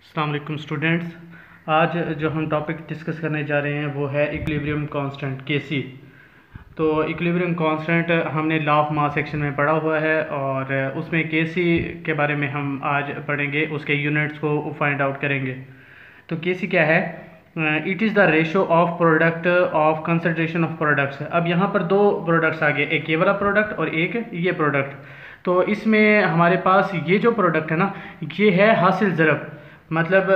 अस्सलाम वालेकुम स्टूडेंट्स। आज जो हम टॉपिक डिस्कस करने जा रहे हैं वो है इक्विलिब्रियम कांस्टेंट केसी। तो इक्विलिब्रियम कांस्टेंट हमने लॉ ऑफ मास सेक्शन में पढ़ा हुआ है और उसमें केसी के बारे में हम आज पढ़ेंगे, उसके यूनिट्स को फाइंड आउट करेंगे। तो केसी क्या है? It is the ratio of product of concentration of products. अब यहाँ पर दो प्रोडक्ट्स आ गए, एक ये वाला प्रोडक्ट और एक ये प्रोडक्ट। तो इसमें हमारे पास ये जो प्रोडक्ट है ना, ये है हासिल ज़रब, मतलब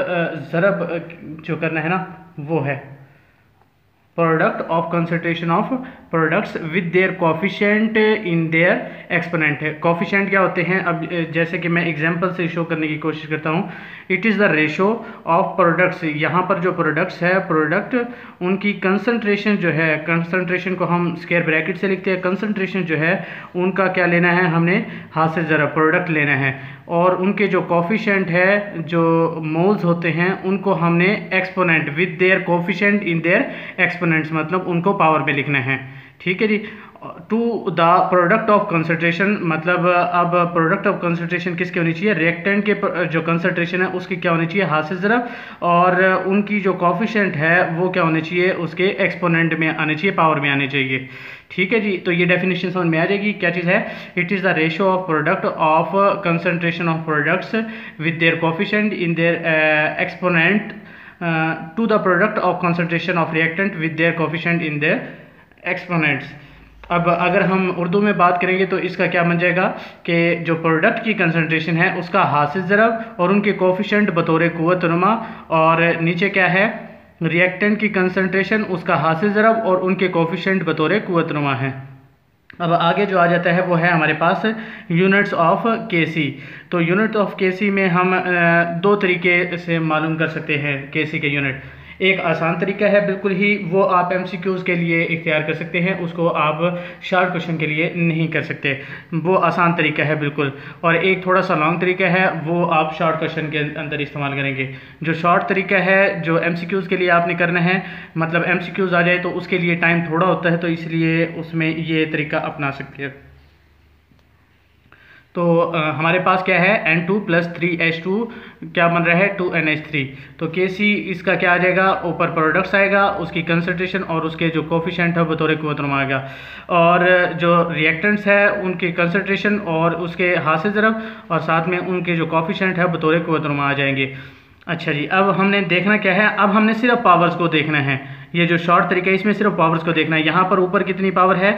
ज़रब जो करना है ना वो है product of concentration of products with their coefficient in their exponent है। कोफिशिएंट क्या होते हैं? अब जैसे कि मैं एग्जांपल से शो करने की कोशिश करता हूँ। It is the ratio of products, यहाँ पर जो प्रोडक्ट्स है, प्रोडक्ट उनकी कंसंट्रेशन जो है, कंसंट्रेशन को हम स्क्वायर ब्रैकेट से लिखते हैं। कंसंट्रेशन जो है उनका क्या लेना है, हमने हासिल ज़रब प्रोडक्ट लेना है, और उनके जो कोफिशिएंट है, जो मोल्स होते हैं, उनको हमने exponent with their coefficient in their exponents, मतलब उनको पावर में लिखना है। ठीक है जी। To the product of concentration, मतलब अब प्रोडक्ट ऑफ कंसंट्रेशन किसकी होनी चाहिए? रिएक्टेंट के जो कंसंट्रेशन है उसकी क्या होनी चाहिए? हासिल ज़रब, और उनकी जो कोफिशिएंट है वो क्या होने चाहिए? उसके एक्सपोनेंट में आने चाहिए, पावर में आने चाहिए। ठीक है जी। तो ये डेफिनेशन समझ में आ जाएगी क्या चीज़ है। It is the ratio of product of concentration of products with their coefficient in their exponent to the product of concentration of reactant with their coefficient in their exponents. अब अगर हम उर्दू में बात करेंगे तो इसका क्या बन जाएगा कि जो प्रोडक्ट की कंसंट्रेशन है उसका हासिल ज़रब और उनके कोफिशिएंट बतौर कुव्वत नुमा, और नीचे क्या है? रिएक्टेंट की कंसंट्रेशन, उसका हासिल ज़रब और उनके कोफिशिएंट बतौर कुव्वत नुमा है। अब आगे जो आ जाता है वो है हमारे पास यूनिट्स ऑफ केसी। तो यूनिट ऑफ केसी में हम दो तरीके से मालूम कर सकते हैं केसी के यूनिट। एक आसान तरीका है बिल्कुल ही, वो आप एमसीक्यूज़ के लिए इख्तियार कर सकते हैं, उसको आप शॉर्ट क्वेश्चन के लिए नहीं कर सकते, वो आसान तरीका है बिल्कुल। और एक थोड़ा सा लॉन्ग तरीका है, वो आप शॉर्ट क्वेश्चन के अंदर इस्तेमाल करेंगे। जो शॉर्ट तरीका है, जो एमसीक्यूज़ के लिए आपने करना है, मतलब एमसीक्यूज़ आ जाए तो उसके लिए टाइम थोड़ा होता है, तो इसलिए उसमें ये तरीका अपना सकते हैं। तो हमारे पास क्या है? N2 + 3H2 क्या बन रहा है? 2NH3। तो KC इसका क्या आ जाएगा? ऊपर प्रोडक्ट्स आएगा, उसकी कंसंट्रेशन और उसके जो कोफिशिएंट है बतौर कुव्वत नुमा आएगा, और जो रिएक्टेंट्स है उनकी कंसंट्रेशन और उसके हासिल ज़रब और साथ में उनके जो कोफिशिएंट है बतौर कुव्वत नुमा आ जाएंगे। अच्छा जी। अब हमने देखना क्या है? अब हमने सिर्फ पावर्स को देखना है। ये जो शॉर्ट तरीका है इसमें सिर्फ पावर्स को देखना है। यहाँ पर ऊपर कितनी पावर है?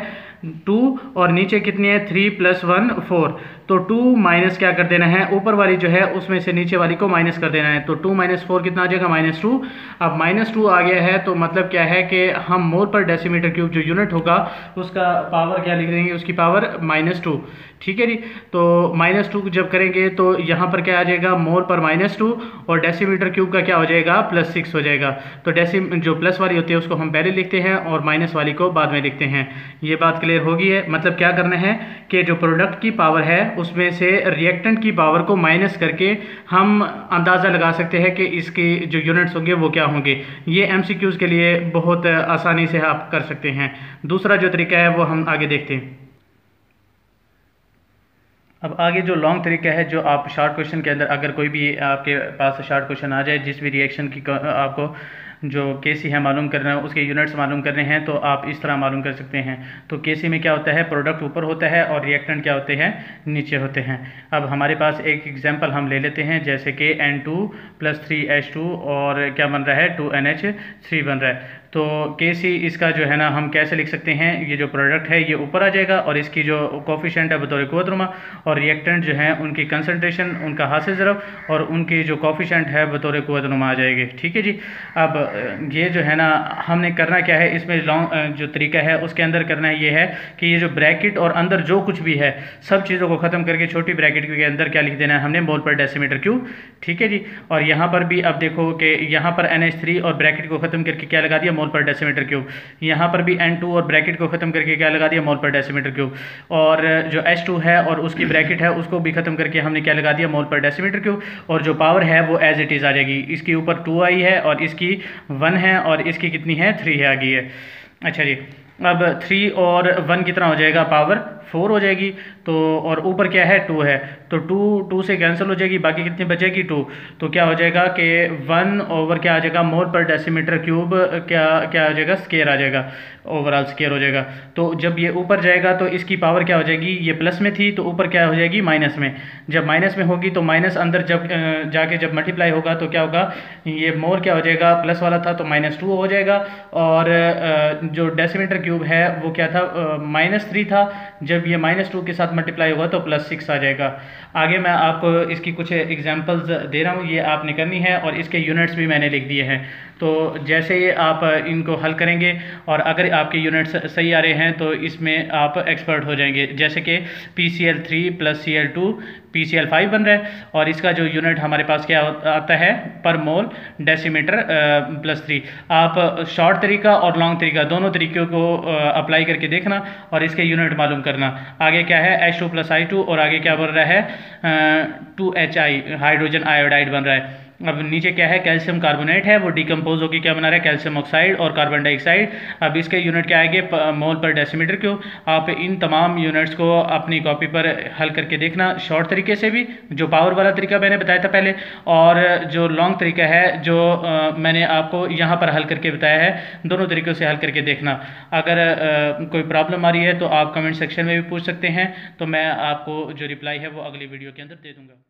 2, और नीचे कितनी है? 3 + 1 4। तो 2 माइनस क्या कर देना है? ऊपर वाली जो है उसमें से नीचे वाली को माइनस कर देना है। तो 2 - 4 कितना आ जाएगा? -2। अब -2 आ गया है तो मतलब क्या है कि हम मोल पर डेसीमीटर क्यूब जो यूनिट होगा उसका पावर क्या लिख देंगे? उसकी पावर -2। ठीक है जी। तो -2 जब करेंगे तो यहाँ पर क्या आ जाएगा? मोल पर -2, और डेसीमीटर क्यूब का क्या हो जाएगा? +6 हो जाएगा। तो जो प्लस वाली होती है उसको हम पहले लिखते हैं और माइनस वाली को बाद में लिखते हैं। ये बात क्लियर होगी है? मतलब क्या करना है कि जो प्रोडक्ट की पावर है उसमें से रिएक्टेंट की पावर को माइनस करके हम अंदाज़ा लगा सकते हैं कि इसके जो यूनिट्स होंगे वो क्या होंगे। ये एमसीक्यूज़ के लिए बहुत आसानी से आप कर सकते हैं। दूसरा जो तरीका है वो हम आगे देखते हैं। अब आगे जो लॉन्ग तरीका है, जो आप शॉर्ट क्वेश्चन के अंदर अगर कोई भी आपके पास शॉर्ट क्वेश्चन आ जाए, जिस भी रिएक्शन की आपको जो केसी है मालूम करना है, उसके यूनिट्स मालूम करने हैं, तो आप इस तरह मालूम कर सकते हैं। तो केसी में क्या होता है? प्रोडक्ट ऊपर होता है और रिएक्टेंट क्या होते हैं? नीचे होते हैं। अब हमारे पास एक एग्जांपल हम ले लेते हैं, जैसे कि N2 + 3H2 और क्या बन रहा है? 2NH3 बन रहा है। तो केसी इसका जो है ना हम कैसे लिख सकते हैं? ये जो प्रोडक्ट है ये ऊपर आ जाएगा और इसकी जो कोफिशिएंट है बतौर कुव्वत नुमा, और रिएक्टेंट जो है उनकी कंसंट्रेशन, उनका हासिल ज़रब और उनकी जो कोफिशिएंट है बतौर कुव्वत नुमा आ जाएगी। ठीक है जी। अब ये जो है ना हमने करना क्या है इसमें, लॉन्ग जो तरीका है उसके अंदर करना है ये है कि ये जो ब्रैकेट और अंदर जो कुछ भी है सब चीज़ों को ख़त्म करके छोटी ब्रैकेट के अंदर क्या लिख देना है हमने? मोल पर डेसीमीटर क्यूब। ठीक है जी। और यहाँ पर भी अब देखो कि यहाँ पर NH3 और ब्रैकेट को ख़त्म करके क्या लगा दिया? मोल पर डेसीमीटर क्यूब। यहाँ पर भी N2 और ब्रैकेट को ख़त्म करके क्या लगा दिया? मोल पर डेसीमीटर क्यूब। और जो H2 है और उसकी ब्रैकेट है उसको भी ख़त्म करके हमने क्या लगा दिया? मोल पर डेसीमीटर क्यूब। और जो पावर है वो एज इट इज़ आ जाएगी। इसके ऊपर 2 आई है और इसकी 1 है और इसकी कितनी है? 3 है, आ गई है। अच्छा जी। अब 3 और 1 कितना हो जाएगा, पावर 4 हो जाएगी। तो और ऊपर क्या है, 2 है, तो 2 से कैंसिल हो जाएगी, बाकी कितनी बचेगी 2। तो क्या हो जाएगा कि 1 ओवर क्या आ जाएगा, मोल पर डेसीमीटर क्यूब, क्या क्या आ जाएगा, स्केयर आ जाएगा, ओवरऑल स्केयर हो जाएगा। तो जब ये ऊपर जाएगा तो इसकी पावर क्या हो जाएगी, ये प्लस में थी तो ऊपर क्या हो जाएगी, माइनस में। जब माइनस में होगी तो माइनस अंदर जब जाके जब मल्टीप्लाई होगा तो क्या होगा, ये मोल क्या हो जाएगा, प्लस वाला था तो -2 हो जाएगा। और जो डेसीमीटर क्यूब है वो क्या था, -3 था, जब ये -2 के साथ मल्टीप्लाई होगा तो +6 आ जाएगा। आगे मैं आपको इसकी कुछ एग्जांपल्स दे रहा हूँ, ये आपने करनी है और इसके यूनिट्स भी मैंने लिख दिए हैं। तो जैसे ये आप इनको हल करेंगे और अगर आपके यूनिट्स सही आ रहे हैं तो इसमें आप एक्सपर्ट हो जाएंगे। जैसे कि PCl3 + Cl2 PCl5 बन रहा है और इसका जो यूनिट हमारे पास क्या आता है, पर मोल डेसीमीटर +3। आप शॉर्ट तरीका और लॉन्ग तरीका दोनों तरीक़ों को अप्लाई करके देखना और इसके यूनिट मालूम करना। आगे क्या है, H2 + I2 और आगे क्या बन रहा है, 2HI हाइड्रोजन आयोडाइड बन रहा है। अब नीचे क्या है, कैल्शियम कार्बोनेट है, वो डिकम्पोज होकर क्या बना रहा है, कैल्शियम ऑक्साइड और कार्बन डाइऑक्साइड। अब इसके यूनिट क्या आएंगे, मोल पर डेसीमीटर क्यूब। आप इन तमाम यूनिट्स को अपनी कॉपी पर हल करके देखना, शॉर्ट तरीके से भी, जो पावर वाला तरीका मैंने बताया था पहले, और जो लॉन्ग तरीका है जो मैंने आपको यहाँ पर हल करके बताया है, दोनों तरीक़ों से हल करके देखना। अगर कोई प्रॉब्लम आ रही है तो आप कमेंट सेक्शन में भी पूछ सकते हैं, तो मैं आपको जो रिप्लाई है वो अगली वीडियो के अंदर दे दूँगा।